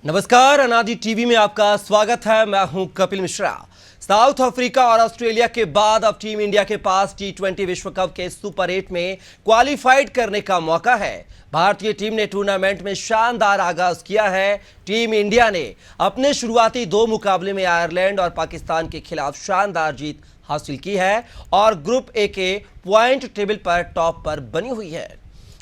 नमस्कार, अनादि टीवी में आपका स्वागत है। मैं हूं कपिल मिश्रा। साउथ अफ्रीका और ऑस्ट्रेलिया के बाद अब टीम इंडिया के पास टी20 विश्व कप के सुपर 8 में क्वालिफाइड करने का मौका है। भारतीय टीम ने टूर्नामेंट में शानदार आगाज किया है। टीम इंडिया ने अपने शुरुआती 2 मुकाबले में आयरलैंड और पाकिस्तान के खिलाफ शानदार जीत हासिल की है और ग्रुप ए के पॉइंट टेबल पर टॉप पर बनी हुई है।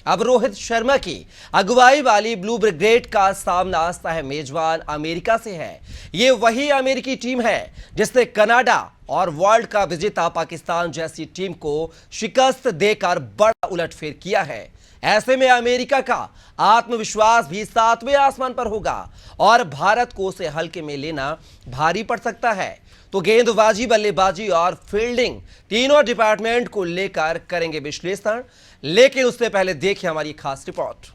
अब रोहित शर्मा की अगुवाई वाली ब्लू ब्रिगेड का सामना सह मेजबान अमेरिका से है। ये वही अमेरिकी टीम है जिसने कनाडा और वर्ल्ड कप विजेता पाकिस्तान जैसी टीम को शिकस्त देकर बड़ा उलटफेर किया है। ऐसे में अमेरिका का आत्मविश्वास भी 7वें आसमान पर होगा और भारत को उसे हल्के में लेना भारी पड़ सकता है। तो गेंदबाजी, बल्लेबाजी और फील्डिंग तीनों डिपार्टमेंट को लेकर करेंगे विश्लेषण, लेकिन उससे पहले देखिए हमारी खास रिपोर्ट।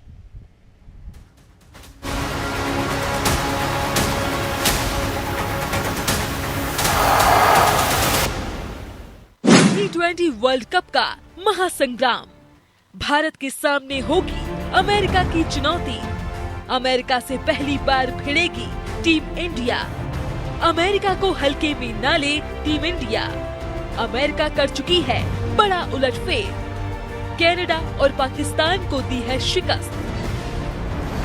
टी20 वर्ल्ड कप का महासंग्राम। भारत के सामने होगी अमेरिका की चुनौती। अमेरिका से पहली बार भिड़ेगी टीम इंडिया। अमेरिका को हल्के में न ले टीम इंडिया। अमेरिका कर चुकी है बड़ा उलटफेर। कनाडा और पाकिस्तान को दी है शिकस्त।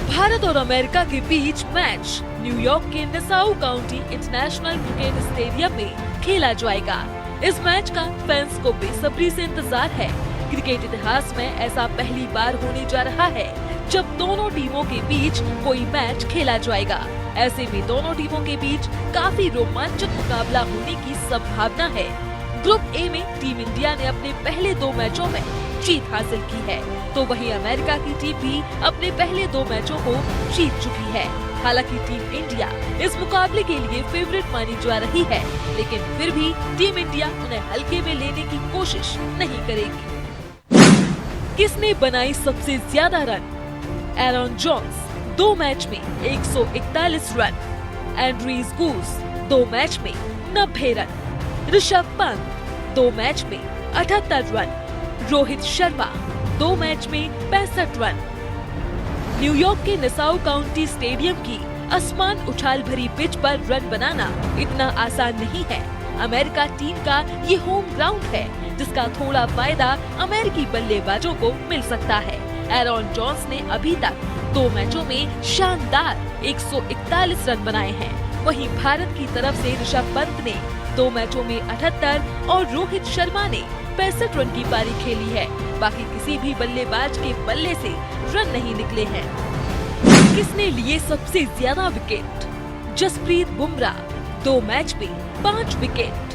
भारत और अमेरिका के बीच मैच न्यूयॉर्क के Nassau county international cricket stadium में खेला जाएगा। इस मैच का फैंस को बेसब्री से इंतजार है। क्रिकेट इतिहास में ऐसा पहली बार होने जा रहा है जब दोनों टीमों के बीच कोई मैच खेला जाएगा। ऐसे में दोनों टीमों के बीच काफी रोमांचक मुकाबला होने की संभावना है। ग्रुप ए में टीम इंडिया ने अपने पहले 2 मैचों में जीत हासिल की है, तो वहीं अमेरिका की टीम भी अपने पहले 2 मैचों को जीत चुकी है। हालांकि टीम इंडिया इस मुकाबले के लिए फेवरेट मानी जा रही है, लेकिन फिर भी टीम इंडिया उन्हें हल्के में लेने की कोशिश नहीं करेगी। किसने बनाई सबसे ज्यादा रन? एरन जोन्स 2 मैच में 141 रन, एंड्रीज गूस 2 मैच में 90 रन, ऋषभ पंत 2 मैच में 78 रन, रोहित शर्मा 2 मैच में 65 रन। न्यूयॉर्क के नसाउ काउंटी स्टेडियम की आसमान उछाल भरी पिच पर रन बनाना इतना आसान नहीं है। अमेरिका टीम का ये होम ग्राउंड है, जिसका थोड़ा फायदा अमेरिकी बल्लेबाजों को मिल सकता है। एरन जोन्स ने अभी तक 2 मैचों में शानदार 141 रन बनाए हैं। वहीं भारत की तरफ से ऋषभ पंत ने 2 मैचों में 78 और रोहित शर्मा ने 65 रन की पारी खेली है। बाकी किसी भी बल्लेबाज के बल्ले से रन नहीं निकले हैं। किसने लिए सबसे ज्यादा विकेट? जसप्रीत बुमराह 2 मैच में 5 विकेट,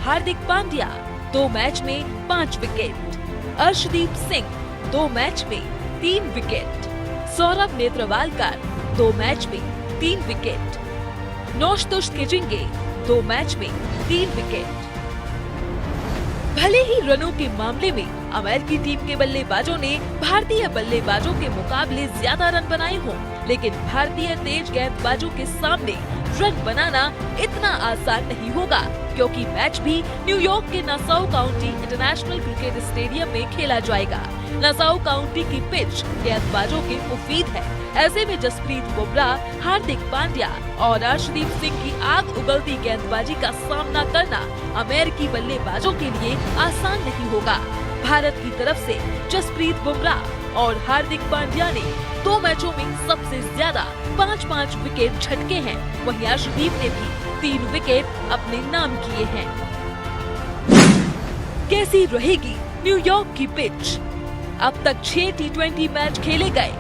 हार्दिक पांड्या 2 मैच में 5 विकेट, अर्शदीप सिंह 2 मैच में 3 विकेट, सौरभ नेत्रवालकर 2 मैच में 3 विकेट, नौशतुश किजिंगे 2 मैच में 3 विकेट। भले ही रनों के मामले में अमेरिकी टीम के बल्लेबाजों ने भारतीय बल्लेबाजों के मुकाबले ज्यादा रन बनाए हों, लेकिन भारतीय तेज गेंदबाजों के सामने रन बनाना इतना आसान नहीं होगा, क्योंकि मैच भी न्यूयॉर्क के Nassau county international cricket stadium में खेला जाएगा। नासाउ काउंटी की पिच गेंदबाजों के मुफीद है। ऐसे में जसप्रीत बुमराह, हार्दिक पांड्या और अर्शदीप सिंह की आग उगलती गेंदबाजी का सामना करना अमेरिकी बल्लेबाजों के लिए आसान नहीं होगा। भारत की तरफ से जसप्रीत बुमराह और हार्दिक पांड्या ने 2 मैचों में सबसे ज्यादा 5-5 विकेट झटके हैं। वहीं अर्शदीप ने भी 3 विकेट अपने नाम किए हैं। कैसी रहेगी न्यूयॉर्क की पिच? अब तक 6 टी20 मैच खेले गए।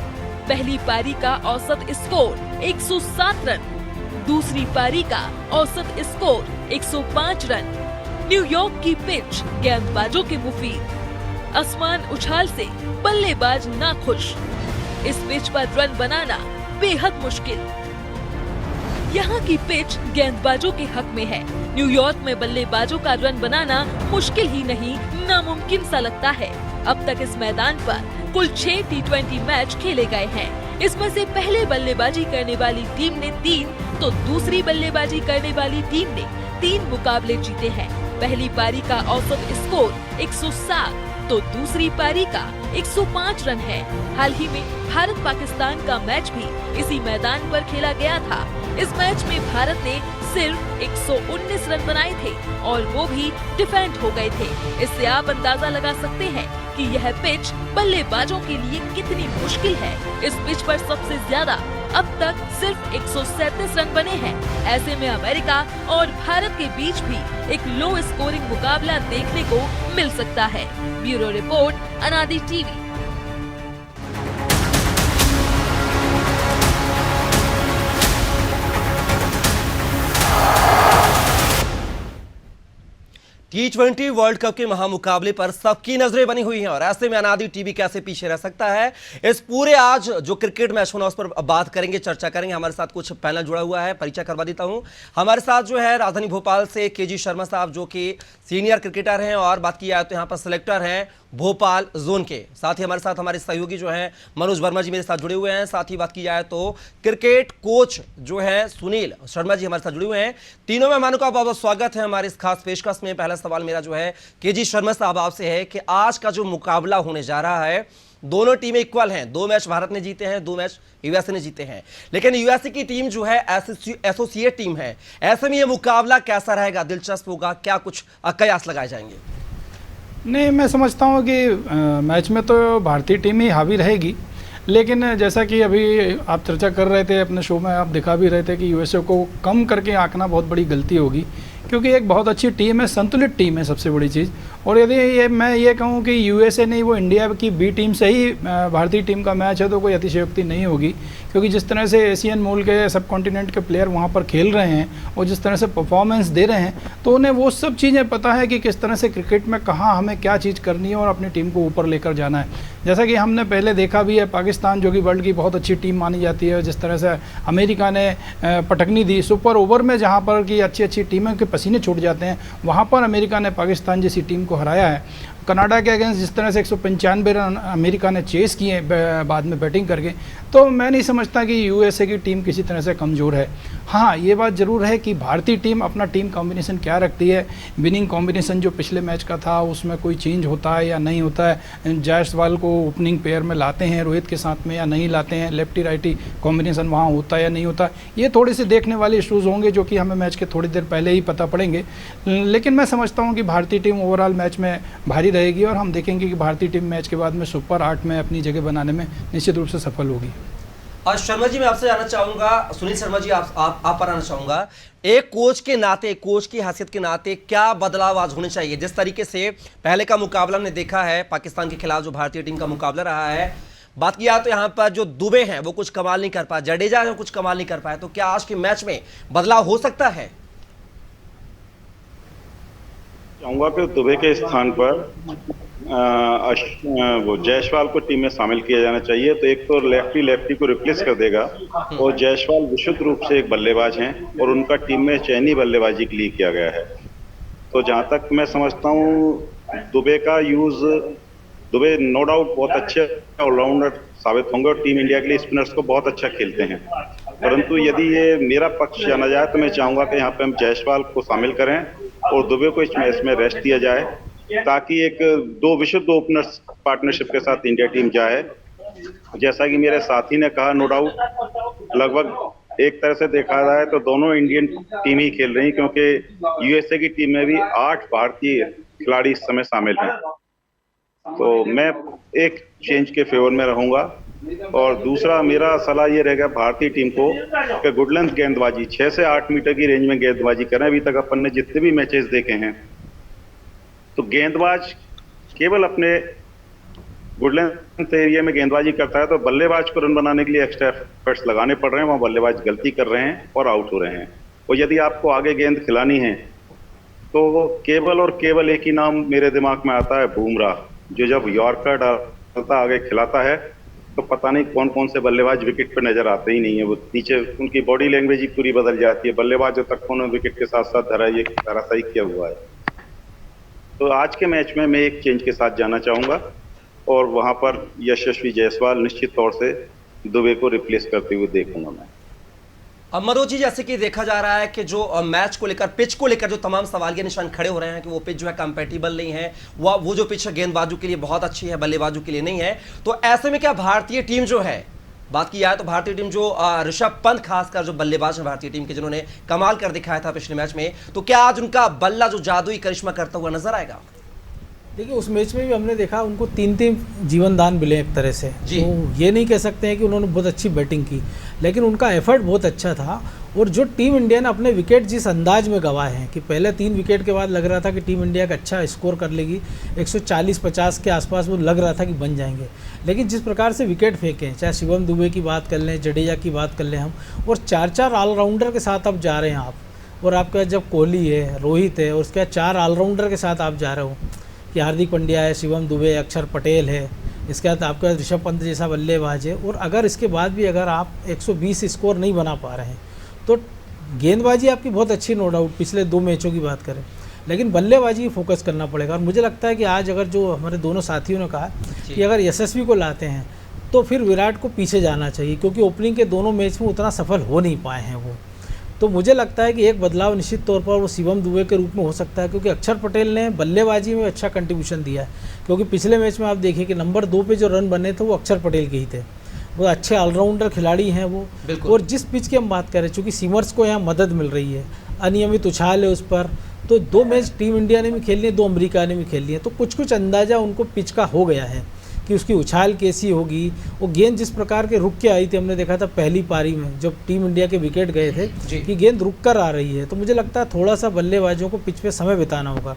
पहली पारी का औसत स्कोर 107 रन, दूसरी पारी का औसत स्कोर 105 रन। न्यूयॉर्क की पिच गेंदबाजों के मुफीद, आसमान उछाल से बल्लेबाज नाखुश। इस पिच पर रन बनाना बेहद मुश्किल। यहाँ की पिच गेंदबाजों के हक में है। न्यूयॉर्क में बल्लेबाजों का रन बनाना मुश्किल ही नहीं, नामुमकिन सा लगता है। अब तक इस मैदान पर कुल 6 टी20 मैच खेले गए हैं। इसमें से पहले बल्लेबाजी करने वाली टीम ने 3 तो दूसरी बल्लेबाजी करने वाली टीम ने 3 मुकाबले जीते हैं। पहली पारी का औसत स्कोर 107, तो दूसरी पारी का 105 रन है। हाल ही में भारत पाकिस्तान का मैच भी इसी मैदान पर खेला गया था। इस मैच में भारत ने सिर्फ 119 रन बनाए थे और वो भी डिफेंड हो गए थे। इससे आप अंदाजा लगा सकते हैं कि यह पिच बल्लेबाजों के लिए कितनी मुश्किल है। इस पिच पर सबसे ज्यादा अब तक सिर्फ 137 रन बने हैं। ऐसे में अमेरिका और भारत के बीच भी एक लो स्कोरिंग मुकाबला देखने को मिल सकता है। ब्यूरो रिपोर्ट, अनादि टीवी। T20 वर्ल्ड कप के महामुकाबले पर सबकी नजरें बनी हुई हैं और ऐसे में अनादि टीवी कैसे पीछे रह सकता है। इस पूरे आज जो क्रिकेट मैच होना उस पर बात करेंगे, चर्चा करेंगे। हमारे साथ कुछ पैनल जुड़ा हुआ है, परिचय करवा देता हूं। हमारे साथ जो है राजधानी भोपाल से केजी शर्मा साहब, जो कि सीनियर क्रिकेटर हैं और बात की जाए तो यहाँ पर सिलेक्टर हैं भोपाल जोन के। साथ ही हमारे साथ हमारे सहयोगी जो हैं मनोज वर्मा जी मेरे साथ जुड़े हुए हैं। साथ ही बात की जाए तो क्रिकेट कोच जो है सुनील शर्मा जी हमारे साथ जुड़े हुए हैं। तीनों मेहमानों का बहुत बहुत स्वागत है हमारे इस खास पेशकश में। पहला सवाल मेरा जो है केजी शर्मा साहब आपसे है कि आज का जो मुकाबला होने जा रहा है, दोनों टीमें इक्वल हैं। 2 मैच भारत ने जीते हैं, 2 मैच यूएसए ने जीते हैं, लेकिन यूएसए की टीम जो है एसोसिएट टीम है। ऐसे में यह मुकाबला कैसा रहेगा, दिलचस्प होगा, क्या कुछ कयास लगाए जाएंगे? नहीं, मैं समझता हूँ कि मैच में तो भारतीय टीम ही हावी रहेगी, लेकिन जैसा कि अभी आप चर्चा कर रहे थे अपने शो में, आप दिखा भी रहे थे कि यूएसए को कम करके आंकना बहुत बड़ी गलती होगी, क्योंकि एक बहुत अच्छी टीम है, संतुलित टीम है सबसे बड़ी चीज़। और यदि मैं ये कहूँ कि यूएसए नहीं, वो इंडिया की बी टीम से ही भारतीय टीम का मैच है, तो कोई अतिशयोक्ति नहीं होगी, क्योंकि जिस तरह से एशियन मूल के सब कॉन्टिनेंट के प्लेयर वहाँ पर खेल रहे हैं और जिस तरह से परफॉर्मेंस दे रहे हैं, तो उन्हें वो सब चीज़ें पता है कि किस तरह से क्रिकेट में कहाँ हमें क्या चीज़ करनी है और अपनी टीम को ऊपर लेकर जाना है। जैसा कि हमने पहले देखा भी है, पाकिस्तान जो कि वर्ल्ड की बहुत अच्छी टीम मानी जाती है, जिस तरह से अमेरिका ने पटकनी दी सुपर ओवर में, जहाँ पर कि अच्छी अच्छी टीमों के पसीने छूट जाते हैं, वहाँ पर अमेरिका ने पाकिस्तान जैसी टीम को हराया है। कनाडा के अगेंस्ट जिस तरह से 195 रन अमेरिका ने चेस किए बाद में बैटिंग करके, तो मैं नहीं समझता कि यूएसए की टीम किसी तरह से कमज़ोर है। हाँ, ये बात ज़रूर है कि भारतीय टीम अपना टीम कॉम्बिनेशन क्या रखती है, विनिंग कॉम्बिनेशन जो पिछले मैच का था उसमें कोई चेंज होता है या नहीं होता है, जायसवाल को ओपनिंग पेयर में लाते हैं रोहित के साथ में या नहीं लाते हैं, लेफ्टी राइटी कॉम्बिनेशन वहाँ होता है या नहीं होता, ये थोड़े से देखने वाले इशूज़ होंगे जो कि हमें मैच के थोड़ी देर पहले ही पता पड़ेंगे। लेकिन मैं समझता हूँ कि भारतीय टीम ओवरऑल मैच में भारी रहेगी और हम देखेंगे कि भारतीय टीम मैच के बाद में सुपर 8 में अपनी जगह बनाने में निश्चित रूप से सफल होगी। और शर्मा जी मैं आपसे जानना चाहूंगा, सुनील शर्मा जी आप पर आना चाहूंगा, एक कोच के नाते, कोच की हैसियत के नाते क्या बदलाव आज होने चाहिए? जिस तरीके से पहले का मुकाबला हमने देखा है पाकिस्तान के खिलाफ, जो भारतीय टीम का मुकाबला रहा है, बात किया तो यहाँ पर जो दुबे हैं वो कुछ कमाल नहीं कर पाए, जडेजा है कुछ कमाल नहीं कर पाए, तो क्या आज के मैच में बदलाव हो सकता है? चाहूंगा कि दुबे के स्थान पर वो जायसवाल को टीम में शामिल किया जाना चाहिए। तो एक तो लेफ्टी को रिप्लेस कर देगा, और जायसवाल विशुद्ध रूप से एक बल्लेबाज हैं और उनका टीम में चयनी बल्लेबाजी के लिए किया गया है। तो जहां तक मैं समझता हूं दुबे का यूज, दुबे नो डाउट बहुत अच्छे ऑलराउंडर साबित होंगे और टीम इंडिया के लिए स्पिनर्स को बहुत अच्छा खेलते हैं, परंतु यदि ये मेरा पक्ष जाना जाए तो मैं चाहूंगा कि यहाँ पे हम जायसवाल को शामिल करें और दुबे को इस मैच में रेस्ट दिया जाए, ताकि एक 2 विशुद्ध ओपनर्स पार्टनरशिप के साथ इंडिया टीम जाए। जैसा कि मेरे साथी ने कहा, नो डाउट लगभग एक तरह से देखा जाए तो दोनों इंडियन टीम ही खेल रही, क्योंकि यूएसए की टीम में भी 8 भारतीय खिलाड़ी इस समय शामिल हैं। तो मैं एक चेंज के फेवर में रहूंगा। और दूसरा मेरा सलाह ये रहेगा भारतीय टीम को कि गुड लेंथ गेंदबाजी, 6 से 8 मीटर की रेंज में गेंदबाजी करें। अभी तक अपन ने जितने भी मैचेस देखे हैं तो गेंदबाज केवल अपने गुड लेंथ एरिया में गेंदबाजी करता है, तो बल्लेबाज को रन बनाने के लिए एक्स्ट्रा एफर्ट्स लगाने पड़ रहे हैं, वहाँ बल्लेबाज गलती कर रहे हैं और आउट हो रहे हैं। और यदि आपको आगे गेंद खिलानी है तो केवल और केवल एक ही नाम मेरे दिमाग में आता है, बुमराह, जो जब यॉर्कर डालता आगे खिलाता है तो पता नहीं कौन कौन से बल्लेबाज विकेट पर नजर आते ही नहीं है। वो नीचे उनकी बॉडी लैंग्वेज ही पूरी बदल जाती है, बल्लेबाजों तक उन्होंने विकेट के साथ साथ धराशायी किया हुआ है। तो आज के मैच में मैं एक चेंज के साथ जाना चाहूंगा और वहां पर यशस्वी जायसवाल निश्चित तौर से दुबे को रिप्लेस करते हुए देखूंगा मैं। अब मनोज जी, जैसे कि देखा जा रहा है कि जो मैच को लेकर, पिच को लेकर जो तमाम सवालिया निशान खड़े हो रहे हैं कि वो पिच जो है कंपैटिबल नहीं है, वो जो पिच है गेंदबाजों के लिए बहुत अच्छी है, बल्लेबाजों के लिए नहीं है। तो ऐसे में क्या भारतीय टीम जो है, बात की जाए तो भारतीय टीम जो ऋषभ पंत खासकर जो बल्लेबाज हैं भारतीय टीम के, जिन्होंने कमाल कर दिखाया था पिछले मैच में, तो क्या आज उनका बल्ला जो जादुई करिश्मा करता हुआ नजर आएगा? देखिए उस मैच में भी हमने देखा उनको 3-3 जीवन दान मिले एक तरह से। जी। तो ये नहीं कह सकते हैं कि उन्होंने बहुत अच्छी बैटिंग की, लेकिन उनका एफर्ट बहुत अच्छा था। और जो टीम इंडिया ने अपने विकेट जिस अंदाज में गंवाए हैं कि पहले 3 विकेट के बाद लग रहा था कि टीम इंडिया का अच्छा स्कोर कर लेगी, 140-50 के आसपास वो लग रहा था कि बन जाएंगे, लेकिन जिस प्रकार से विकेट फेंके, चाहे शिवम दुबे की बात कर लें, जडेजा की बात कर लें हम, और 4-4 ऑलराउंडर के साथ अब जा रहे हैं आप, और आपका जब कोहली है, रोहित है, और उसके बाद 4 ऑलराउंडर के साथ आप जा रहे हो कि हार्दिक पांड्या है, शिवम दुबे, अक्षर पटेल है, इसके बाद आपका ऋषभ पंत जैसा बल्लेबाज है, और अगर इसके बाद भी अगर आप 120 स्कोर नहीं बना पा रहे हैं तो गेंदबाजी आपकी बहुत अच्छी, नो डाउट, पिछले 2 मैचों की बात करें, लेकिन बल्लेबाजी फोकस करना पड़ेगा। और मुझे लगता है कि आज अगर जो हमारे दोनों साथियों ने कहा कि अगर यशस्वी को लाते हैं तो फिर विराट को पीछे जाना चाहिए, क्योंकि ओपनिंग के दोनों मैच में उतना सफल हो नहीं पाए हैं वो। तो मुझे लगता है कि एक बदलाव निश्चित तौर पर वो शिवम दुबे के रूप में हो सकता है, क्योंकि अक्षर पटेल ने बल्लेबाजी में अच्छा कंट्रीब्यूशन दिया है, क्योंकि पिछले मैच में आप देखिए कि नंबर 2 पे जो रन बने थे वो अक्षर पटेल के ही थे। वो अच्छे ऑलराउंडर खिलाड़ी हैं वो। और जिस पिच की हम बात करें, चूँकि सीमर्स को यहाँ मदद मिल रही है, अनियमित उछाल है उस पर, तो 2 मैच टीम इंडिया ने भी खेल लिए, 2 अमेरिका ने भी खेल लिए, तो कुछ अंदाज़ा उनको पिच का हो गया है कि उसकी उछाल कैसी होगी। वो गेंद जिस प्रकार के रुक के आई थी, हमने देखा था पहली पारी में जब टीम इंडिया के विकेट गए थे कि गेंद रुक कर आ रही है, तो मुझे लगता है थोड़ा सा बल्लेबाजों को पिच पे समय बिताना होगा।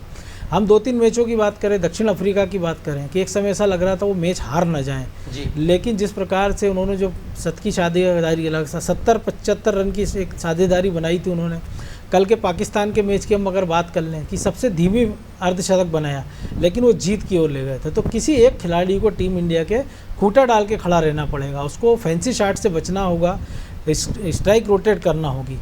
हम 2-3 मैचों की बात करें, दक्षिण अफ्रीका की बात करें कि एक समय ऐसा लग रहा था वो मैच हार ना जाएं, लेकिन जिस प्रकार से उन्होंने जो की साझेदारी, 70-75 रन की एक साझेदारी बनाई थी उन्होंने। कल के पाकिस्तान के मैच की हम अगर बात कर लें कि सबसे धीमी अर्धशतक बनाया, लेकिन वो जीत की ओर ले गए थे। तो किसी एक खिलाड़ी को टीम इंडिया के खूंटा डाल के खड़ा रहना पड़ेगा, उसको फैंसी शॉट से बचना होगा, स्ट्राइक रोटेट करना होगी।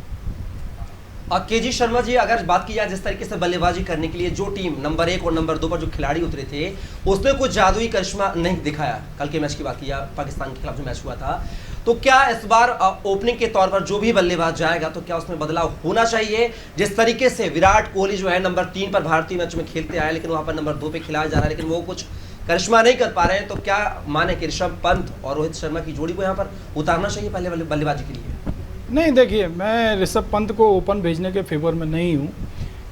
और केजी शर्मा जी, अगर बात की जाए जिस तरीके से बल्लेबाजी करने के लिए जो टीम नंबर 1 और नंबर 2 पर जो खिलाड़ी उतरे थे, उसने कुछ जादुई करिश्मा नहीं दिखाया। कल के मैच की बात की जाए, पाकिस्तान के खिलाफ जो मैच हुआ था, तो क्या इस बार ओपनिंग के तौर पर जो भी बल्लेबाज जाएगा तो क्या उसमें बदलाव होना चाहिए? जिस तरीके से विराट कोहली जो है नंबर 3 पर भारतीय मैच में खेलते आए, लेकिन वहां पर नंबर 2 पे खिलाया जा रहा है, लेकिन वो कुछ करिश्मा नहीं कर पा रहे हैं, तो क्या माने कि ऋषभ पंत और रोहित शर्मा की जोड़ी को यहाँ पर उतारना चाहिए पहले बल्लेबाजी के लिए? नहीं, देखिए, मैं ऋषभ पंत को ओपन भेजने के फेवर में नहीं हूँ,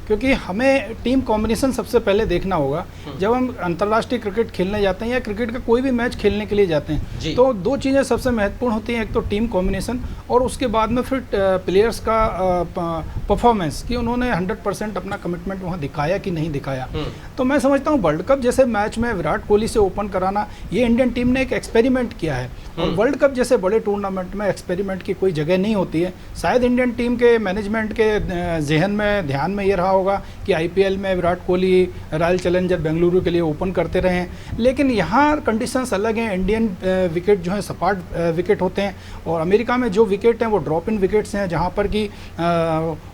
क्योंकि हमें टीम कॉम्बिनेशन सबसे पहले देखना होगा। जब हम अंतर्राष्ट्रीय क्रिकेट खेलने जाते हैं या क्रिकेट का कोई भी मैच खेलने के लिए जाते हैं, तो 2 चीज़ें सबसे महत्वपूर्ण होती हैं, एक तो टीम कॉम्बिनेशन और उसके बाद में फिर प्लेयर्स का परफॉर्मेंस, कि उन्होंने 100% अपना कमिटमेंट वहाँ दिखाया कि नहीं दिखाया। तो मैं समझता हूँ वर्ल्ड कप जैसे मैच में विराट कोहली से ओपन कराना, ये इंडियन टीम ने एक एक्सपेरिमेंट किया है, और वर्ल्ड कप जैसे बड़े टूर्नामेंट में एक्सपेरिमेंट की कोई जगह नहीं होती है। शायद इंडियन टीम के मैनेजमेंट के जहन में, ध्यान में ये रहा होगा कि आईपीएल में विराट कोहली रॉयल चैलेंजर बेंगलुरु के लिए ओपन करते रहे हैं, लेकिन यहाँ कंडीशंस अलग हैं। इंडियन विकेट जो है सपाट विकेट होते हैं, और अमेरिका में जो विकेट हैं वो ड्रॉप इन विकेट्स हैं, जहाँ पर कि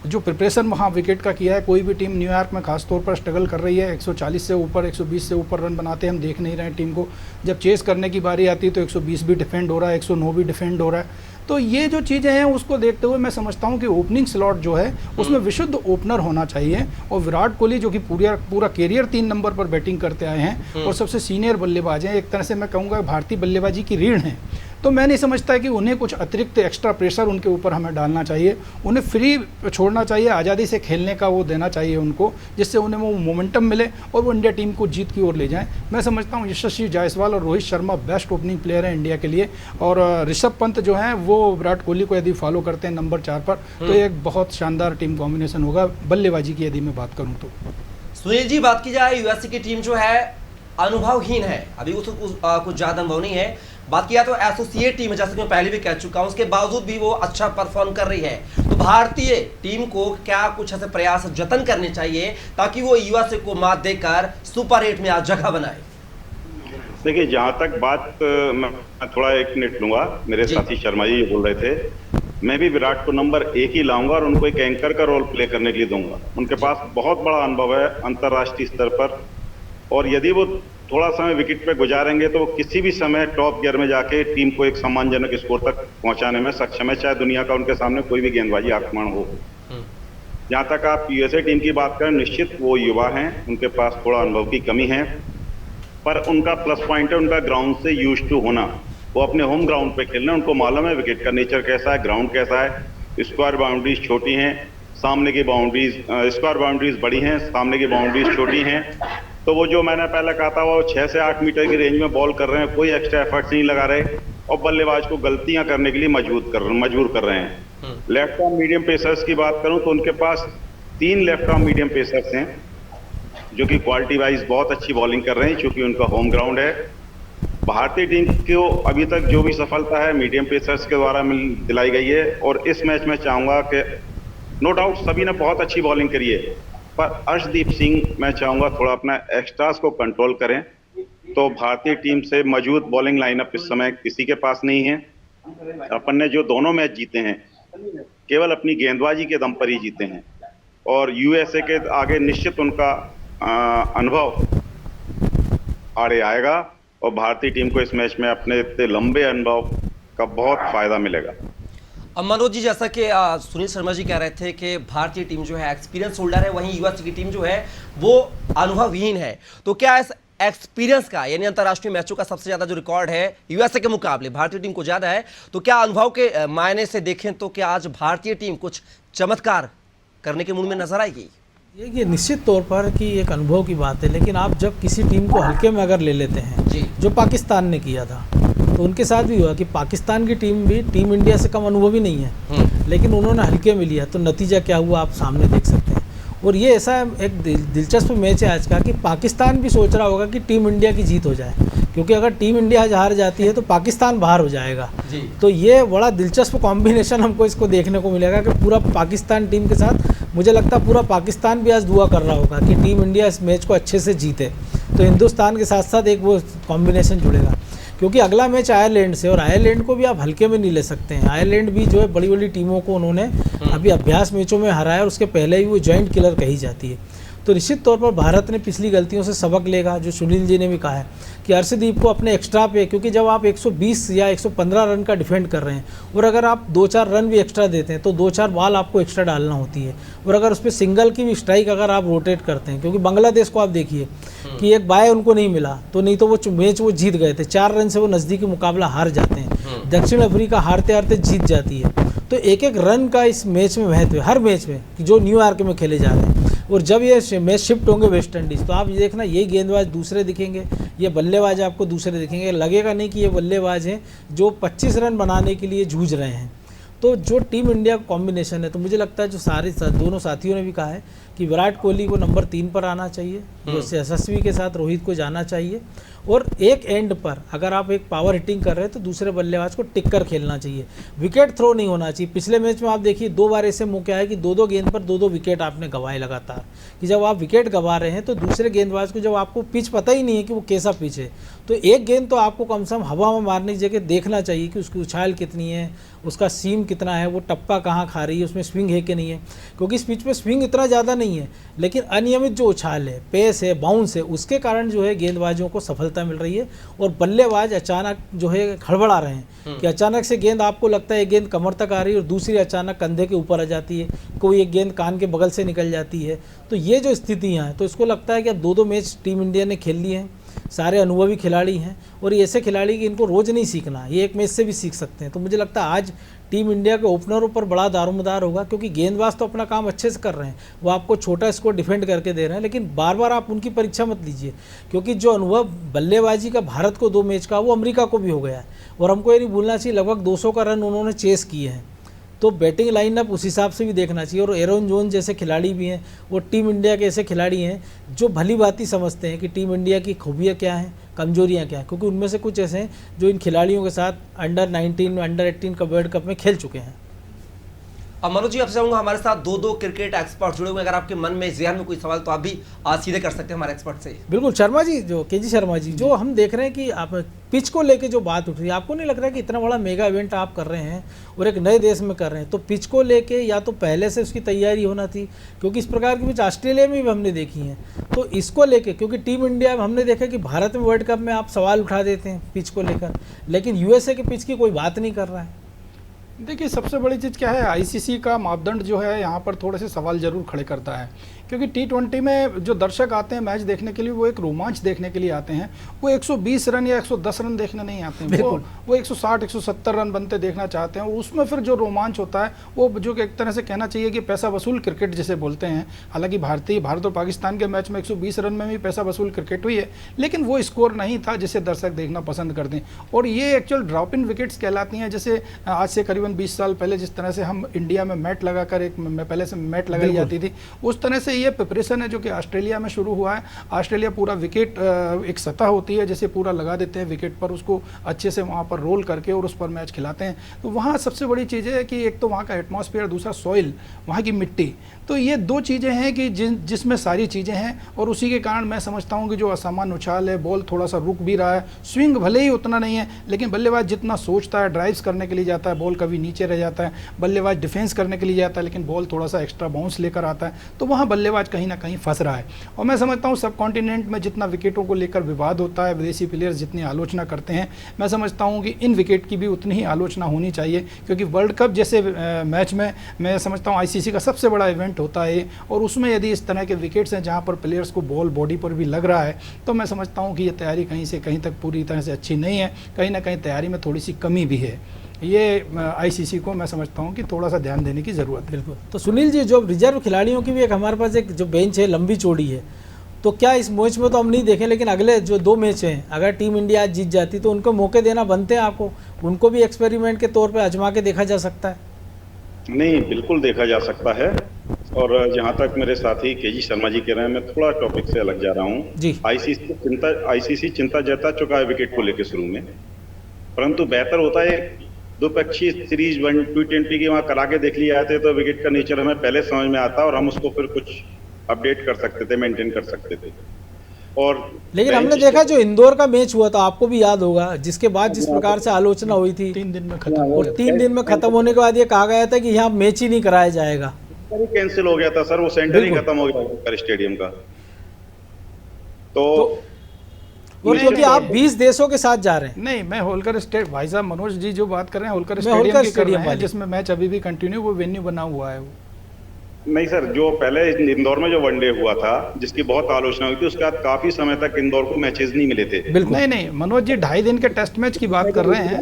जो प्रिपरेशन वहाँ विकेट का किया है, कोई भी टीम न्यूयॉर्क में खासतौर पर स्ट्रगल कर रही है, 140 से ऊपर, 120 से ऊपर रन बनाते हम देख नहीं रहे हैं टीम को। जब चेस करने की बारी आती है तो 120 भी डिफेंड हो रहा है, 109 भी डिफेंड हो रहा है। तो ये जो चीज़ें हैं उसको देखते हुए मैं समझता हूँ कि ओपनिंग स्लॉट जो है उसमें विशुद्ध ओपनर होना चाहिए, और विराट कोहली जो कि पूरा कैरियर 3 नंबर पर बैटिंग करते आए हैं और सबसे सीनियर बल्लेबाज हैं, एक तरह से मैं कहूँगा भारतीय बल्लेबाजी की रीढ़ हैं, तो मैं नहीं समझता कि उन्हें कुछ अतिरिक्त एक्स्ट्रा प्रेशर उनके ऊपर हमें डालना चाहिए। उन्हें फ्री छोड़ना चाहिए, आज़ादी से खेलने का वो देना चाहिए उनको, जिससे उन्हें वो मोमेंटम मिले और वो इंडिया टीम को जीत की ओर ले जाएं। मैं समझता हूँ यशस्वी जायसवाल और Rohit Sharma best opening player हैं इंडिया के लिए, और ऋषभ पंत जो हैं वो विराट कोहली को यदि फॉलो करते हैं नंबर 4 पर, तो एक बहुत शानदार टीम कॉम्बिनेशन होगा बल्लेबाजी की यदि मैं बात करूँ तो। सुनील जी, बात की जाए यूएसए की टीम जो है अनुभवहीन है, अभी कुछ ज़्यादा अनुभव नहीं है। बात किया तो एसोसिएट टीम है, जैसे कि मैं पहले भी कह चुका हूं, उसके बावजूद भी वो अच्छा परफॉर्म कर रही है। तो भारतीय टीम को क्या कुछ ऐसे प्रयास जतन करने चाहिए ताकि वो यूएसए को मात देकर सुपर 8 में आज जगह बनाए? देखिए, जहाँ तक बात, मैं थोड़ा 1 मिनट लूंगा। मेरे साथी शर्मा जी बोल रहे थे, मैं भी विराट को नंबर 1 ही लाऊंगा और उनको एक एंकर का रोल प्ले करने के लिए दूंगा। उनके पास बहुत बड़ा अनुभव है अंतर्राष्ट्रीय स्तर पर, और यदि वो थोड़ा समय विकेट पे गुजारेंगे तो वो किसी भी समय टॉप गियर में जाके टीम को एक सम्मानजनक स्कोर तक पहुंचाने में सक्षम है, चाहे दुनिया का उनके सामने कोई भी गेंदबाजी आक्रमण हो। जहां तक आप यूएसए टीम की बात करें, निश्चित वो युवा हैं, उनके पास थोड़ा अनुभव की कमी है, पर उनका प्लस पॉइंट है उनका ग्राउंड से यूज्ड टू होना। वो अपने होम ग्राउंड पे खेलना, उनको मालूम है विकेट का नेचर कैसा है, ग्राउंड कैसा है। स्क्वायर बाउंड्रीज छोटी हैं, सामने की बाउंड्रीज स्क्वायर बाउंड्रीज बड़ी हैं, सामने की बाउंड्रीज छोटी हैं। तो वो जो मैंने पहले कहा था, वो 6 से 8 मीटर की रेंज में बॉल कर रहे हैं, कोई एक्स्ट्रा एफर्ट्स नहीं लगा रहे और बल्लेबाज को गलतियां करने के लिए मजबूर कर रहे हैं। लेफ्ट आर्म मीडियम पेसर्स की बात करूं तो उनके पास 3 लेफ्ट आर्म मीडियम पेसर्स हैं जो कि क्वालिटी वाइज बहुत अच्छी बॉलिंग कर रहे हैं, क्योंकि उनका होम ग्राउंड है। भारतीय टीम को अभी तक जो भी सफलता है मीडियम पेसर्स के द्वारा दिलाई गई है, और इस मैच में चाहूंगा कि नो डाउट सभी ने बहुत अच्छी बॉलिंग करी है, पर अर्शदीप सिंह मैं चाहूंगा थोड़ा अपना एक्स्ट्रास को कंट्रोल करें। तो भारतीय टीम से मौजूद बॉलिंग लाइनअप इस समय किसी के पास नहीं है। अपन ने जो दोनों मैच जीते हैं केवल अपनी गेंदबाजी के दम पर ही जीते हैं, और यूएसए के आगे निश्चित उनका अनुभव आड़े आएगा और भारतीय टीम को इस मैच में अपने इतने लंबे अनुभव का बहुत फायदा मिलेगा। अब मनोज जी, जैसा कि सुनील शर्मा जी कह रहे थे कि भारतीय टीम जो है एक्सपीरियंस होल्डर है, वहीं यूएसए की टीम जो है वो अनुभवहीन है। तो क्या इस एक्सपीरियंस का, यानी अंतर्राष्ट्रीय मैचों का सबसे ज्यादा जो रिकॉर्ड है यूएसए के मुकाबले भारतीय टीम को ज्यादा है, तो क्या अनुभव के मायने से देखें तो क्या आज भारतीय टीम कुछ चमत्कार करने के मूड में नजर आएगी? ये निश्चित तौर पर कि एक अनुभव की बात है, लेकिन आप जब किसी टीम को हल्के में अगर ले लेते हैं जी, जो पाकिस्तान ने किया था, तो उनके साथ भी हुआ कि पाकिस्तान की टीम भी टीम इंडिया से कम अनुभवी नहीं है, लेकिन उन्होंने हल्के में लिया, तो नतीजा क्या हुआ आप सामने देख सकते हैं। और ये ऐसा एक दिलचस्प मैच है आज का कि पाकिस्तान भी सोच रहा होगा कि टीम इंडिया की जीत हो जाए, क्योंकि अगर टीम इंडिया आज हार जाती है तो पाकिस्तान बाहर हो जाएगा जी। तो ये बड़ा दिलचस्प कॉम्बिनेशन हमको इसको देखने को मिलेगा कि पूरा पाकिस्तान टीम के साथ, मुझे लगता है पूरा पाकिस्तान भी आज दुआ कर रहा होगा कि टीम इंडिया इस मैच को अच्छे से जीते, तो हिंदुस्तान के साथ साथ एक वो कॉम्बिनेशन जुड़ेगा। क्योंकि अगला मैच आयरलैंड से, और आयरलैंड को भी आप हल्के में नहीं ले सकते हैं। आयरलैंड भी जो है बड़ी बड़ी टीमों को उन्होंने अभी अभ्यास मैचों में हराया, और उसके पहले ही वो जॉइंट किलर कही जाती है। तो निश्चित तौर पर भारत ने पिछली गलतियों से सबक लेगा, जो सुनील जी ने भी कहा है कि अर्शदीप को अपने एक्स्ट्रा पे, क्योंकि जब आप 120 या 115 रन का डिफेंड कर रहे हैं और अगर आप 2-4 रन भी एक्स्ट्रा देते हैं तो 2-4 बॉल आपको एक्स्ट्रा डालना होती है, और अगर उस पर सिंगल की भी स्ट्राइक अगर आप रोटेट करते हैं, क्योंकि बांग्लादेश को आप देखिए कि एक बाय उनको नहीं मिला, तो नहीं तो वो मैच वो जीत गए थे, 4 रन से वो नज़दीकी मुकाबला हार जाते हैं। दक्षिण अफ्रीका हारते हारते जीत जाती है। तो एक एक रन का इस मैच में महत्व है, हर मैच में, जो न्यूयॉर्क में खेले जा रहे हैं। और जब ये मैच शिफ्ट होंगे वेस्ट इंडीज़, तो आप ये देखना, ये गेंदबाज दूसरे दिखेंगे, ये बल्लेबाज आपको दूसरे दिखेंगे, लगेगा नहीं कि ये बल्लेबाज हैं जो 25 रन बनाने के लिए जूझ रहे हैं। तो जो टीम इंडिया का कॉम्बिनेशन है, तो मुझे लगता है जो दोनों साथियों ने भी कहा है कि विराट कोहली को नंबर 3 पर आना चाहिए, जो यशस्वी के साथ रोहित को जाना चाहिए, और एक एंड पर अगर आप एक पावर हिटिंग कर रहे हैं तो दूसरे बल्लेबाज को टिक कर खेलना चाहिए, विकेट थ्रो नहीं होना चाहिए। पिछले मैच में आप देखिए 2 बार ऐसे मौके आए कि 2-2 गेंद पर 2-2 विकेट आपने गंवाए लगातार, कि जब आप विकेट गंवा रहे हैं तो दूसरे गेंदबाज को, जब आपको पिच पता ही नहीं है कि वो कैसा पिच है, तो एक गेंद तो आपको कम से कम हवा में मारने की जगह देखना चाहिए कि उसकी उछाल कितनी है, उसका सीम कितना है, वो टप्पा कहाँ खा रही है, उसमें स्विंग है कि नहीं है। क्योंकि इस पिच पे स्विंग इतना ज़्यादा नहीं है, लेकिन अनियमित जो उछाल है, पेस है, बाउंस है, उसके कारण जो है गेंदबाजों को सफलता मिल रही है, और बल्लेबाज अचानक जो है खड़बड़ा रहे हैं कि अचानक से गेंद आपको लगता है एक गेंद कमर तक आ रही है और दूसरी अचानक कंधे के ऊपर आ जाती है, कोई एक गेंद कान के बगल से निकल जाती है। तो ये जो स्थितियाँ हैं, तो इसको लगता है कि अब 2-2 मैच टीम इंडिया ने खेल लिए हैं, सारे अनुभवी खिलाड़ी हैं, और ये ऐसे खिलाड़ी कि इनको रोज़ नहीं सीखना, ये एक मैच से भी सीख सकते हैं। तो मुझे लगता है आज टीम इंडिया के ओपनरों पर बड़ा दारोमदार होगा, क्योंकि गेंदबाज तो अपना काम अच्छे से कर रहे हैं, वो आपको छोटा स्कोर डिफेंड करके दे रहे हैं, लेकिन बार बार आप उनकी परीक्षा मत लीजिए, क्योंकि जो अनुभव बल्लेबाजी का भारत को 2 मैच का, वो अमेरिका को भी हो गया है। और हमको ये नहीं भूलना चाहिए, लगभग 200 का रन उन्होंने चेस किए हैं, तो बैटिंग लाइनअप उस हिसाब से भी देखना चाहिए। और एरोन जोन जैसे खिलाड़ी भी हैं, वो टीम इंडिया के ऐसे खिलाड़ी हैं जो भली बात समझते हैं कि टीम इंडिया की खूबियाँ क्या हैं, कमजोरियाँ क्या हैं, क्योंकि उनमें से कुछ ऐसे हैं जो इन खिलाड़ियों के साथ अंडर 19, अंडर 18 का वर्ल्ड कप में खेल चुके हैं। अब मनोज जी आपसे चाहूंगा, हमारे साथ दो क्रिकेट एक्सपर्ट जुड़े हुए हैं, अगर आपके मन में ज़हन में कोई सवाल तो आप भी सीधे कर सकते हैं हमारे एक्सपर्ट से। बिल्कुल शर्मा जी, जो केजी शर्मा जी, जो हम देख रहे हैं कि आप पिच को लेके जो बात उठ रही है, आपको नहीं लग रहा है कि इतना बड़ा मेगा इवेंट आप कर रहे हैं और एक नए देश में कर रहे हैं, तो पिच को लेके या तो पहले से उसकी तैयारी होना थी, क्योंकि इस प्रकार की पिच ऑस्ट्रेलिया में भी हमने देखी है, तो इसको लेके, क्योंकि टीम इंडिया में हमने देखा कि भारत में वर्ल्ड कप में आप सवाल उठा देते हैं पिच को लेकर, लेकिन यूएसए के पिच की कोई बात नहीं कर रहा है। देखिए, सबसे बड़ी चीज़ क्या है, आईसीसी का मापदंड जो है यहाँ पर थोड़े से सवाल जरूर खड़े करता है, क्योंकि T20 में जो दर्शक आते हैं मैच देखने के लिए, वो एक रोमांच देखने के लिए आते हैं। वो 120 रन या 110 रन देखने नहीं आते हैं, वो 160 170 रन बनते देखना चाहते हैं। और उसमें फिर जो रोमांच होता है वो जो एक तरह से कहना चाहिए कि पैसा वसूल क्रिकेट जिसे बोलते हैं। हालांकि भारत और पाकिस्तान के मैच में 120 रन में भी पैसा वसूल क्रिकेट हुई है, लेकिन वो स्कोर नहीं था जिसे दर्शक देखना पसंद करते हैं। और ये एक्चुअल ड्रॉप इन विकेट्स कहलाती हैं। जैसे आज से करीबन 20 साल पहले जिस तरह से हम इंडिया में मैट लगाकर एक पहले से मैट लगाई जाती थी, उस तरह से ये प्रिपरेशन है जो कि ऑस्ट्रेलिया में शुरू हुआ है। ऑस्ट्रेलिया पूरा विकेट एक सतह होती है जैसे पूरा लगा देते हैं विकेट पर, उसको अच्छे से वहाँ पर रोल करके और उस पर मैच खिलाते हैं। तो वहाँ सबसे बड़ी चीज़ है कि एक तो वहाँ का एटमॉस्फेयर, दूसरा सॉइल, वहाँ की मिट्टी। तो ये दो चीज़ें हैं कि जिसमें सारी चीज़ें हैं, और उसी के कारण मैं समझता हूँ कि जो असामान्य उछाल है, बॉल थोड़ा सा रुक भी रहा है, स्विंग भले ही उतना नहीं है, लेकिन बल्लेबाज जितना सोचता है, ड्राइव्स करने के लिए जाता है, बॉल कभी नीचे रह जाता है, बल्लेबाज डिफेंस करने के लिए जाता है, लेकिन बॉल थोड़ा सा एक्स्ट्रा बाउंस लेकर आता है, तो वहाँ बल्लेबाज कहीं ना कहीं फंस रहा है। और मैं समझता हूँ सब कॉन्टिनेंट में जितना विकेटों को लेकर विवाद होता है, विदेशी प्लेयर्स जितनी आलोचना करते हैं, मैं समझता हूँ कि इन विकेट की भी उतनी ही आलोचना होनी चाहिए, क्योंकि वर्ल्ड कप जैसे मैच में मैं समझता हूँ आईसीसी का सबसे बड़ा इवेंट होता है, और उसमें यदि इस तरह के विकेट्स हैं जहाँ पर प्लेयर्स को बॉल बॉडी पर भी लग रहा है, तो मैं समझता हूँ कि ये तैयारी कहीं से कहीं तक पूरी तरह से अच्छी नहीं है, कहीं ना कहीं तैयारी में थोड़ी सी कमी भी है। ये आईसीसी को मैं समझता हूँ कि थोड़ा सा ध्यान देने की ज़रूरत है। बिल्कुल। तो सुनील जी, जो रिजर्व खिलाड़ियों की भी एक हमारे पास एक जो बेंच है लंबी चौड़ी है, तो क्या इस मैच में तो हम नहीं देखें, लेकिन अगले जो 2 मैच हैं अगर टीम इंडिया आज जीत जाती तो उनको मौके देना बनते हैं आपको, उनको भी एक्सपेरिमेंट के तौर पर आजमा के देखा जा सकता है? नहीं, बिल्कुल देखा जा सकता है। और जहां तक मेरे साथी केजी शर्मा जी कह रहे हैं, मैं थोड़ा टॉपिक से अलग जा रहा हूं। आईसीसी चिंता जता चुका है विकेट को लेकर शुरू में, परंतु बेहतर होता है द्विपक्षीय सीरीज 1-2 की वहां करा के देख लिया जाते तो विकेट का नेचर हमें पहले समझ में आता और हम उसको फिर कुछ अपडेट कर सकते थे, मेंटेन कर सकते थे। और लेकिन हमने देखा जो इंदौर का मैच हुआ था, आपको भी याद होगा, जिसके बाद जिस प्रकार से आलोचना हुई थी, 3 दिन में खत्म, और 3 दिन में खत्म होने के बाद ये कहा गया था कि यहाँ मैच ही नहीं कराया जाएगा। कैंसिल हो गया था सर, वो सेंटर ही खत्म हो गया था स्टेडियम का। तो और क्योंकि आप 20 देशों के साथ जा रहे हैं। नहीं, मैं होलकर स्टेडियम, भाई साहब मनोज जी जो बात कर रहे हैं होलकर स्टेडियम की कर रहे हैं, जिसमें मैच अभी भी कंटिन्यू, वो वेन्यू बना हुआ है। नहीं सर, जो पहले इंदौर में जो वनडे हुआ था जिसकी बहुत आलोचना हुई थी, उसके बाद काफी समय तक इंदौर को मैचेस नहीं मिले थे। नहीं मनोज जी, 2.5 दिन के टेस्ट मैच की बात कर रहे हैं।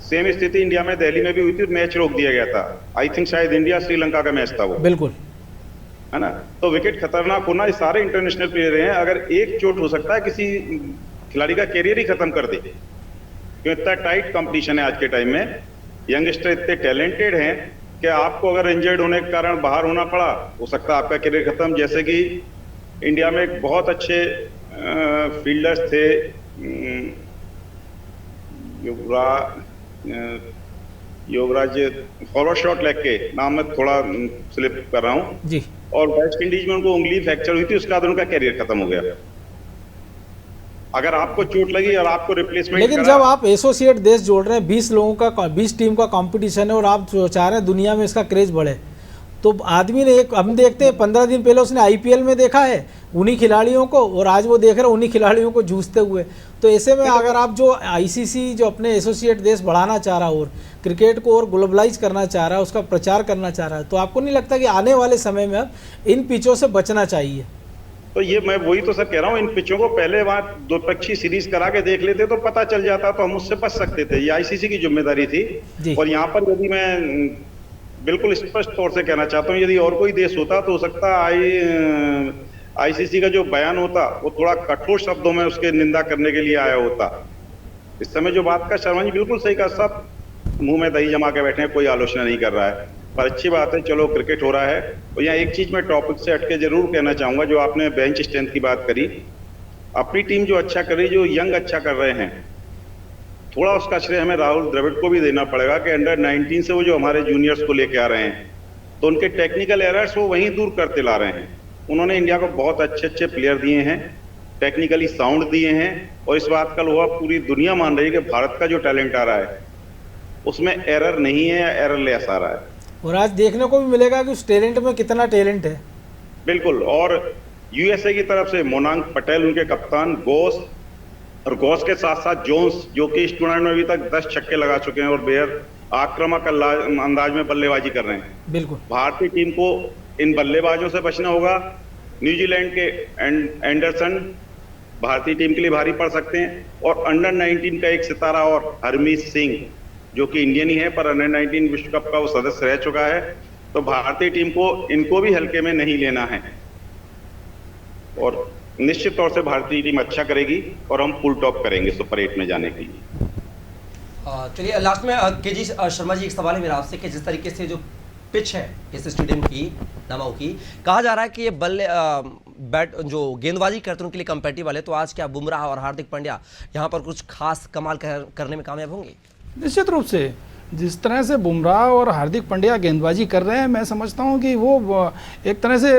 सेम स्थिति इंडिया में दिल्ली में भी हुई थी, मैच रोक दिया गया था। आई थिंक शायद इंडिया श्रीलंका का मैच था वो, बिल्कुल, है ना। तो विकेट खतरनाक होना, सारे इंटरनेशनल प्लेयर हैं, अगर एक चोट हो सकता है किसी खिलाड़ी का कैरियर ही खत्म कर दे, क्योंकि इतना टाइट कंपटीशन है आज के टाइम में। यंगस्टर इतने टैलेंटेड हैं कि आपको अगर इंजर्ड होने के कारण बाहर होना पड़ा, हो सकता है आपका कैरियर खत्म। जैसे कि इंडिया में एक बहुत अच्छे फील्डर्स थे, योगराज, फॉरवर्ड शॉट लेग के नाम में थोड़ा स्लिप कर रहा हूं जी, और वेस्ट इंडीज में उनको उंगली फ्रैक्चर हुई थी, उसके बाद उनका कैरियर खत्म हो गया। अगर आपको चोट लगी और आपको रिप्लेसमेंट, लेकिन जब आप एसोसिएट देश जोड़ रहे हैं, 20 लोगों का, 20 टीम का कंपटीशन है और आप चाह रहे हैं दुनिया में इसका क्रेज बढ़े, तो आदमी ने एक, हम देखते हैं 15 दिन पहले उसने आईपीएल में देखा है उन्हीं खिलाड़ियों को, और आज वो देख रहे हैं उन्हीं खिलाड़ियों को जूझते हुए। तो ऐसे में अगर आप जो आईसीसी जो अपने एसोसिएट देश बढ़ाना चाह रहा है और क्रिकेट को और ग्लोबलाइज करना चाह रहा है, उसका प्रचार करना चाह रहा है, तो आपको नहीं लगता कि आने वाले समय में अब इन पिचों से बचना चाहिए? तो ये मैं वही तो सर कह रहा हूँ, इन पिचों को पहले वहां द्विपक्षीय सीरीज करा के देख लेते तो पता चल जाता, तो हम उससे बच सकते थे। ये आईसीसी की जिम्मेदारी थी। और यहाँ पर यदि मैं बिल्कुल स्पष्ट तौर से कहना चाहता हूँ, यदि और कोई देश होता तो हो सकता आईसीसी का जो बयान होता वो थोड़ा कठोर शब्दों में उसके निंदा करने के लिए आया होता। इस समय जो बात का शर्मा जी बिल्कुल सही कहा, सब मुंह में दही जमा के बैठे हैं, कोई आलोचना नहीं कर रहा है, पर अच्छी बात है, चलो क्रिकेट हो रहा है। और यहाँ एक चीज मैं टॉपिक से हटके जरूर कहना चाहूंगा, जो आपने बेंच स्ट्रेंथ की बात करी, अपनी टीम जो अच्छा कर रही, जो यंग अच्छा कर रहे हैं, थोड़ा उसका श्रेय हमें राहुल द्रविड़ को भी देना पड़ेगा कि अंडर 19 से वो जो हमारे जूनियर्स को लेके आ रहे हैं, तो उनके टेक्निकल एरर्स वो वहीं दूर करते ला रहे हैं। उन्होंने इंडिया को बहुत अच्छे अच्छे प्लेयर दिए हैं, टेक्निकली साउंड दिए हैं, और इस बात का लोहा पूरी दुनिया मान रही है कि भारत का जो टैलेंट आ रहा है उसमें एरर नहीं है या एरर लेस आ रहा है। और आज देखने को भी मिलेगा कि उस टैलेंट में कितना टैलेंट है। बिल्कुल। और यूएसए की तरफ से मोनांक पटेल उनके कप्तान, घोष, और घोष के साथ साथ जोन्स, जो कि इस टूर्नामेंट में अभी तक 10 छक्के लगा चुके हैं और बेहद आक्रामक अंदाज में बल्लेबाजी कर रहे हैं। बिल्कुल। भारतीय टीम को इन बल्लेबाजों से बचना होगा। न्यूजीलैंड के एंडरसन भारतीय टीम के लिए भारी पड़ सकते हैं, और अंडर 19 का एक सितारा और हरमीत सिंह, जो कि इंडियन ही है पर अंडर 19 विश्व कप का वो सदस्य रह चुका है, तो भारतीय टीम को इनको भी हल्के में नहीं लेना है, और निश्चित तौर से भारतीय टीम अच्छा करेगी और हम फुल टॉप करेंगे सुपर 8 में जाने के लिए। चलिए लास्ट में केजी शर्मा जी, एक सवाल है मेरा आपसे कि जिस तरीके से जो पिच है इस स्टेडियम की, नमाओ की, कहा जा रहा है कि ये बैट जो गेंदबाजी करते हैं उनके लिए कम्पेटिटिव वाले, तो आज क्या बुमराह और हार्दिक पांड्या यहाँ पर कुछ खास कमाल करने में कामयाब होंगे? निश्चित रूप से जिस तरह से बुमराह और हार्दिक पांड्या गेंदबाजी कर रहे हैं, मैं समझता हूं कि वो एक तरह से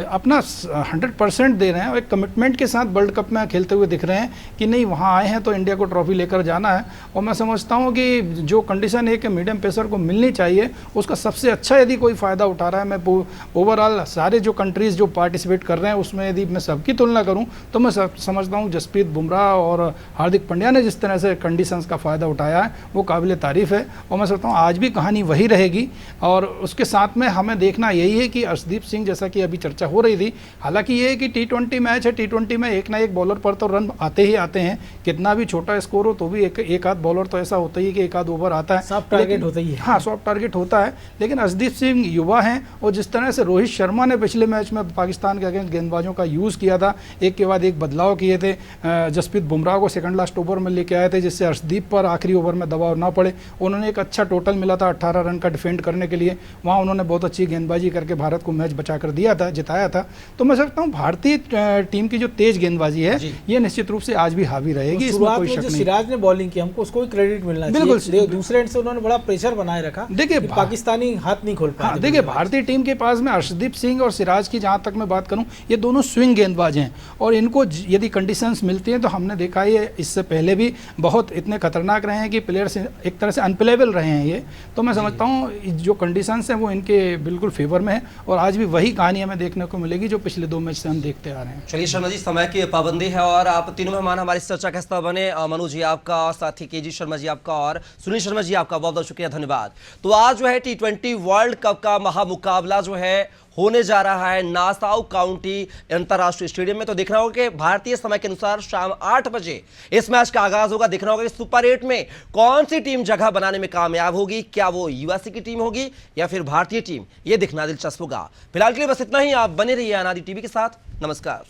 अपना 100% दे रहे हैं और एक कमिटमेंट के साथ वर्ल्ड कप में खेलते हुए दिख रहे हैं कि नहीं, वहां आए हैं तो इंडिया को ट्रॉफी लेकर जाना है। और मैं समझता हूं कि जो कंडीशन है कि मीडियम पेसर को मिलनी चाहिए, उसका सबसे अच्छा यदि कोई फ़ायदा उठा रहा है, मैं ओवरऑल सारे जो कंट्रीज़ जो पार्टिसिपेट कर रहे हैं उसमें यदि मैं सबकी तुलना करूँ तो मैं समझता हूँ जसप्रीत बुमराह और हार्दिक पांड्या ने जिस तरह से कंडीशंस का फ़ायदा उठाया है वो काबिल तारीफ है। और मैं सोचता हूँ आज भी कहानी वही रहेगी, और उसके साथ में हमें देखना यही है कि अर्शदीप सिंह, जैसा कि अभी चर्चा हो रही थी, हालांकि ये है कि T20 मैच है, T20 में एक ना एक बॉलर पर तो रन आते ही आते हैं, कितना भी छोटा स्कोर हो तो भी एक आध बॉलर तो ऐसा होता ही है कि एक आध ओवर आता है, सॉफ्ट टारगेट होता ही है। हाँ, सॉफ्ट टारगेट होता है। लेकिन अर्शदीप सिंह युवा हैं, और जिस तरह से रोहित शर्मा ने पिछले मैच में पाकिस्तान के अगेंस्ट गेंदबाजों का यूज़ किया था, एक के बाद एक बदलाव किए थे, जसप्रीत बुमराह को सेकंड लास्ट ओवर में लेके आए थे जिससे अर्शदीप पर आखिरी ओवर में दबाव ना पड़े। उन्होंने एक अच्छा टोटल मिला था 18 रन का डिफेंड करने के लिए, वहाँ उन्होंने बहुत अच्छी गेंदबाजी करके भारत को मैच बचा कर दिया था, जिताया था। तो मैं समझता हूँ भारतीय टीम की जो तेज गेंदबाजी है ये निश्चित रूप से आज भी हावी रहेगी, इसमें कोई शक नहीं। सिराज ने बॉलिंग की, हमको उसको भी क्रेडिट मिलना चाहिए। बिल्कुल, दूसरे एंड से उन्होंने बड़ा प्रेशर बनाए रखा। देखिए पाकिस्तानी हाथ नहीं खोल पाए। देखिए भारतीय टीम के पास में अर्शदीप सिंह और सिराज की जहाँ तक मैं बात करूँ, ये दोनों स्विंग गेंदबाज हैं, और इनको यदि कंडीशंस मिलती हैं तो हमने देखा है इससे पहले भी बहुत इतने खतरनाक रहे हैं कि प्लेयर्स एक तरह से अनप्लेबल रहे हैं ये। तो मैं समझता हूँ जो कंडीशंस हैं वो इनके बिल्कुल फेवर में है, और आज भी वही कहानी हमें देखने को मिलेगी जो पिछले 2 मैच से हम देखते आ रहे हैं। चलिए शर्मा जी, समय की पाबंदी है और आप तीनों मेहमान हमारी इस चर्चा का हिस्सा बने। मनु जी आपका, और साथ ही केजी शर्मा जी आपका, और सुनील शर्मा जी आपका बहुत बहुत शुक्रिया, धन्यवाद। तो आज जो है T20 वर्ल्ड कप का महामुकाबला जो है होने जा रहा है नासाउ काउंटी अंतरराष्ट्रीय स्टेडियम में। तो देखना होगा कि भारतीय समय के अनुसार शाम 8 बजे इस मैच का आगाज होगा। देखना होगा कि सुपर 8 में कौन सी टीम जगह बनाने में कामयाब होगी, क्या वो यूएसए की टीम होगी या फिर भारतीय टीम, ये दिखना दिलचस्प होगा। फिलहाल के लिए बस इतना ही। आप बने रहिए अनादि टीवी के साथ। नमस्कार।